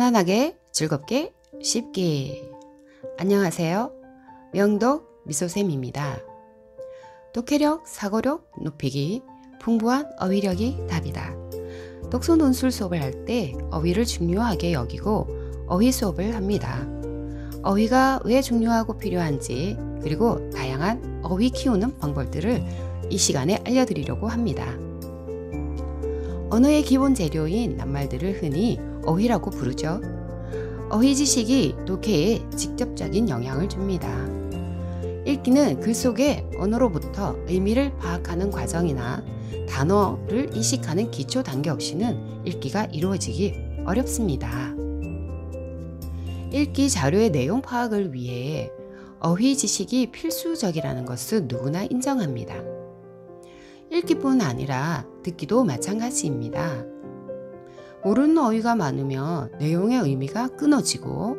편안하게, 즐겁게, 쉽게. 안녕하세요. 명독 미소쌤입니다. 독해력, 사고력 높이기, 풍부한 어휘력이 답이다. 독서 논술 수업을 할 때 어휘를 중요하게 여기고 어휘 수업을 합니다. 어휘가 왜 중요하고 필요한지, 그리고 다양한 어휘 키우는 방법들을 이 시간에 알려드리려고 합니다. 언어의 기본 재료인 낱말들을 흔히 어휘라고 부르죠. 어휘 지식이 독해에 직접적인 영향을 줍니다. 읽기는 글 속의 언어로부터 의미를 파악하는 과정이나 단어를 인식하는 기초 단계 없이는 읽기가 이루어지기 어렵습니다. 읽기 자료의 내용 파악을 위해 어휘 지식이 필수적이라는 것은 누구나 인정합니다. 읽기뿐 아니라 듣기도 마찬가지입니다. 모르는 어휘가 많으면 내용의 의미가 끊어지고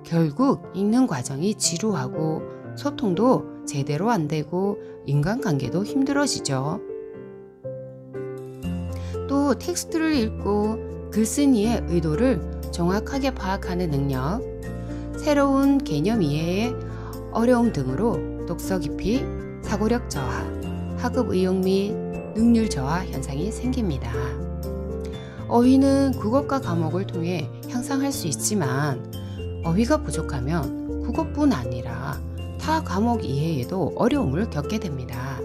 결국 읽는 과정이 지루하고 소통도 제대로 안 되고 인간관계도 힘들어지죠. 또 텍스트를 읽고 글쓴이의 의도를 정확하게 파악하는 능력, 새로운 개념 이해의 어려움 등으로 독서 깊이, 사고력 저하, 학업 의욕 및 능률 저하 현상이 생깁니다. 어휘는 국어과 과목을 통해 향상할 수 있지만 어휘가 부족하면 국어뿐 아니라 타 과목 이해에도 어려움을 겪게 됩니다.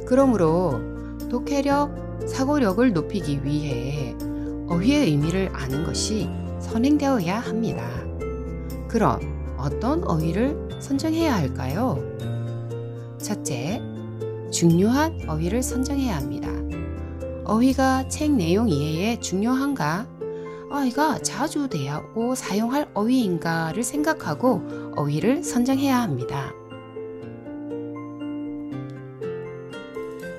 그러므로 독해력, 사고력을 높이기 위해 어휘의 의미를 아는 것이 선행되어야 합니다. 그럼 어떤 어휘를 선정해야 할까요? 첫째, 중요한 어휘를 선정해야 합니다. 어휘가 책 내용 이해에 중요한가? 어휘가 자주 대하고 사용할 어휘인가를 생각하고 어휘를 선정해야 합니다.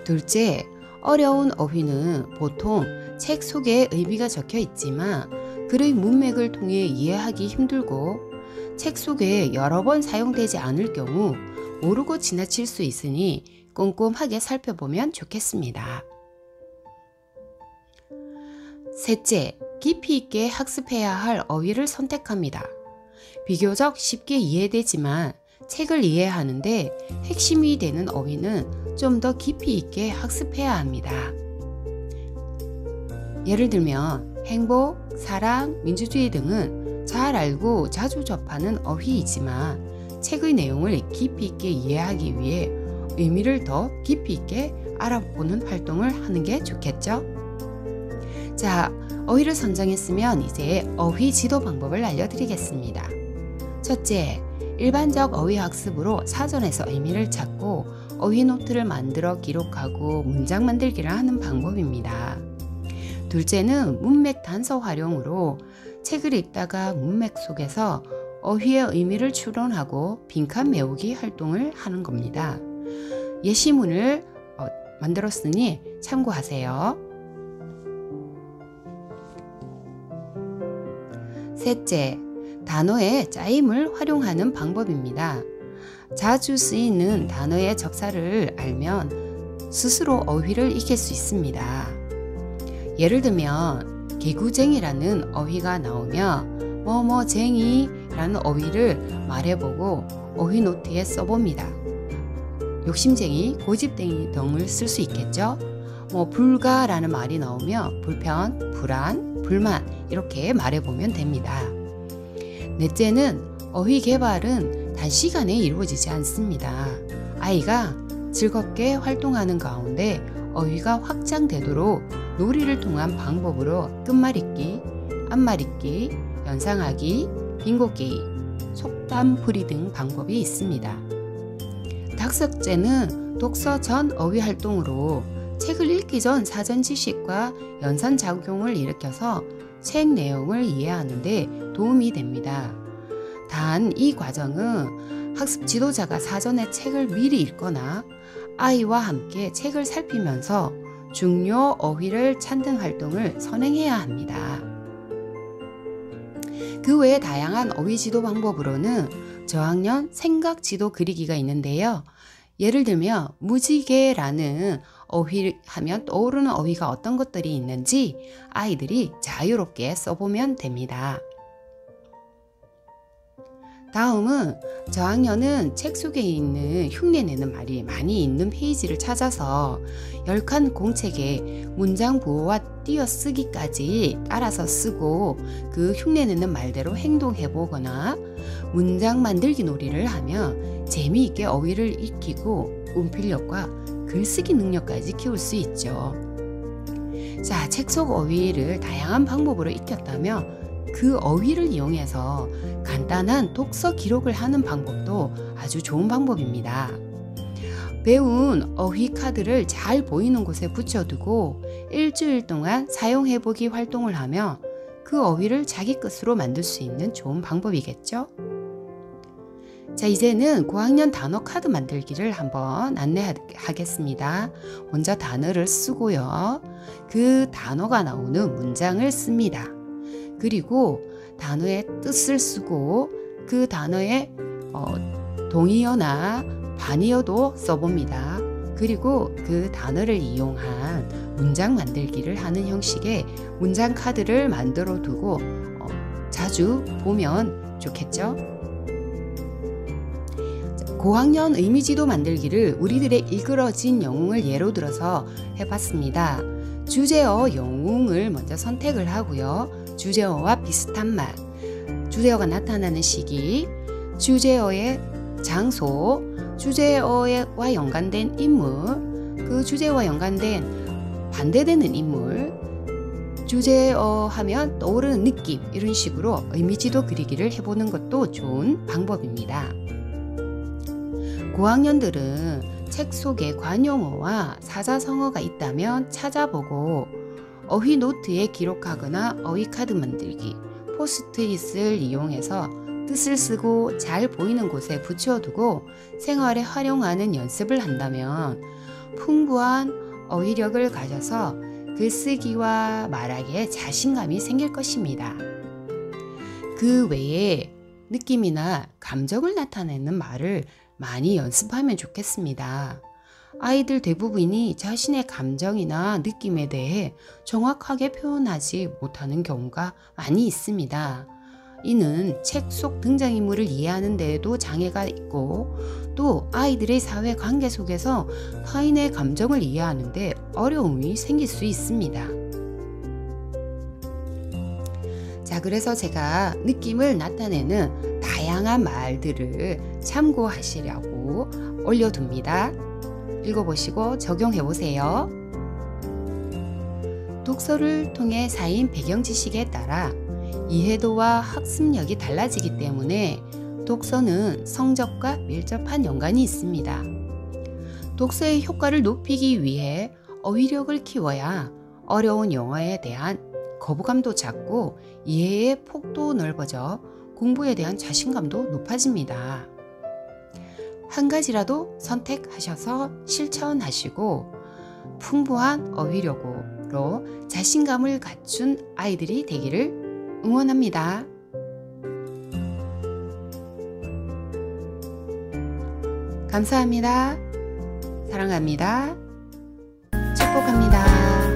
둘째, 어려운 어휘는 보통 책 속에 의미가 적혀 있지만 글의 문맥을 통해 이해하기 힘들고 책 속에 여러 번 사용되지 않을 경우 모르고 지나칠 수 있으니 꼼꼼하게 살펴보면 좋겠습니다. 셋째, 깊이 있게 학습해야 할 어휘를 선택합니다. 비교적 쉽게 이해되지만 책을 이해하는데 핵심이 되는 어휘는 좀 더 깊이 있게 학습해야 합니다. 예를 들면 행복, 사랑, 민주주의 등은 잘 알고 자주 접하는 어휘이지만 책의 내용을 깊이 있게 이해하기 위해 의미를 더 깊이 있게 알아보는 활동을 하는 게 좋겠죠? 자, 어휘를 선정했으면 이제 어휘 지도 방법을 알려드리겠습니다. 첫째, 일반적 어휘 학습으로 사전에서 의미를 찾고 어휘 노트를 만들어 기록하고 문장 만들기를 하는 방법입니다. 둘째는 문맥 단서 활용으로 책을 읽다가 문맥 속에서 어휘의 의미를 추론하고 빈칸 메우기 활동을 하는 겁니다. 예시문을 만들었으니 참고하세요. 셋째, 단어의 짜임을 활용하는 방법입니다. 자주 쓰이는 단어의 접사를 알면 스스로 어휘를 익힐 수 있습니다. 예를 들면 개구쟁이라는 어휘가 나오면 뭐뭐쟁이라는 어휘를 말해보고 어휘 노트에 써봅니다. 욕심쟁이, 고집쟁이 등을 쓸 수 있겠죠. 불가라는 말이 나오면 불편, 불안, 불만 이렇게 말해보면 됩니다. 넷째는 어휘 개발은 단시간에 이루어지지 않습니다. 아이가 즐겁게 활동하는 가운데 어휘가 확장되도록 놀이를 통한 방법으로 끝말잇기, 앞말잇기, 연상하기, 빙고게임, 속담풀이 등 방법이 있습니다. 다섯째는 독서 전 어휘 활동으로 책을 읽기 전 사전 지식과 연산작용을 일으켜서 책 내용을 이해하는 데 도움이 됩니다. 단 이 과정은 학습 지도자가 사전에 책을 미리 읽거나 아이와 함께 책을 살피면서 중요 어휘를 찾는 활동을 선행해야 합니다. 그 외에 다양한 어휘 지도 방법으로는 저학년 생각 지도 그리기가 있는데요. 예를 들면 무지개라는 어휘하면 떠오르는 어휘가 어떤 것들이 있는지 아이들이 자유롭게 써보면 됩니다. 다음은 저학년은 책 속에 있는 흉내내는 말이 많이 있는 페이지를 찾아서 10칸 공책에 문장 부호와 띄어쓰기까지 따라서 쓰고 그 흉내내는 말대로 행동해 보거나 문장 만들기 놀이를 하면 재미있게 어휘를 익히고 운필력과 글쓰기 능력까지 키울 수 있죠. 자, 책 속 어휘를 다양한 방법으로 익혔다면 그 어휘를 이용해서 간단한 독서 기록을 하는 방법도 아주 좋은 방법입니다. 배운 어휘 카드를 잘 보이는 곳에 붙여두고 일주일 동안 사용해보기 활동을 하며 그 어휘를 자기 것으로 만들 수 있는 좋은 방법이겠죠? 자, 이제는 고학년 단어 카드 만들기를 한번 안내하겠습니다. 먼저 단어를 쓰고요. 그 단어가 나오는 문장을 씁니다. 그리고 단어의 뜻을 쓰고 그 단어의 동의어나 반의어도 써봅니다. 그리고 그 단어를 이용한 문장 만들기를 하는 형식의 문장 카드를 만들어 두고 자주 보면 좋겠죠? 고학년 의미지도 만들기를 우리들의 일그러진 영웅을 예로 들어서 해봤습니다. 주제어 영웅을 먼저 선택을 하고요. 주제어와 비슷한 말, 주제어가 나타나는 시기, 주제어의 장소, 주제어와 연관된 인물, 그 주제어와 연관된 반대되는 인물, 주제어 하면 떠오르는 느낌, 이런 식으로 의미지도 그리기를 해보는 것도 좋은 방법입니다. 고학년들은 책 속에 관용어와 사자성어가 있다면 찾아보고 어휘 노트에 기록하거나 어휘 카드 만들기, 포스트잇을 이용해서 뜻을 쓰고 잘 보이는 곳에 붙여두고 생활에 활용하는 연습을 한다면 풍부한 어휘력을 가져서 글쓰기와 말하기에 자신감이 생길 것입니다. 그 외에 느낌이나 감정을 나타내는 말을 많이 연습하면 좋겠습니다. 아이들 대부분이 자신의 감정이나 느낌에 대해 정확하게 표현하지 못하는 경우가 많이 있습니다. 이는 책 속 등장인물을 이해하는 데에도 장애가 있고 또 아이들의 사회 관계 속에서 타인의 감정을 이해하는 데 어려움이 생길 수 있습니다. 자, 그래서 제가 느낌을 나타내는 다양한 말들을 참고하시려고 올려둡니다. 읽어보시고 적용해보세요. 독서를 통해 쌓인 배경 지식에 따라 이해도와 학습력이 달라지기 때문에 독서는 성적과 밀접한 연관이 있습니다. 독서의 효과를 높이기 위해 어휘력을 키워야 어려운 영어에 대한 거부감도 작고 이해의 폭도 넓어져 공부에 대한 자신감도 높아집니다. 한 가지라도 선택하셔서 실천하시고 풍부한 어휘력으로 자신감을 갖춘 아이들이 되기를 응원합니다. 감사합니다. 사랑합니다. 축복합니다.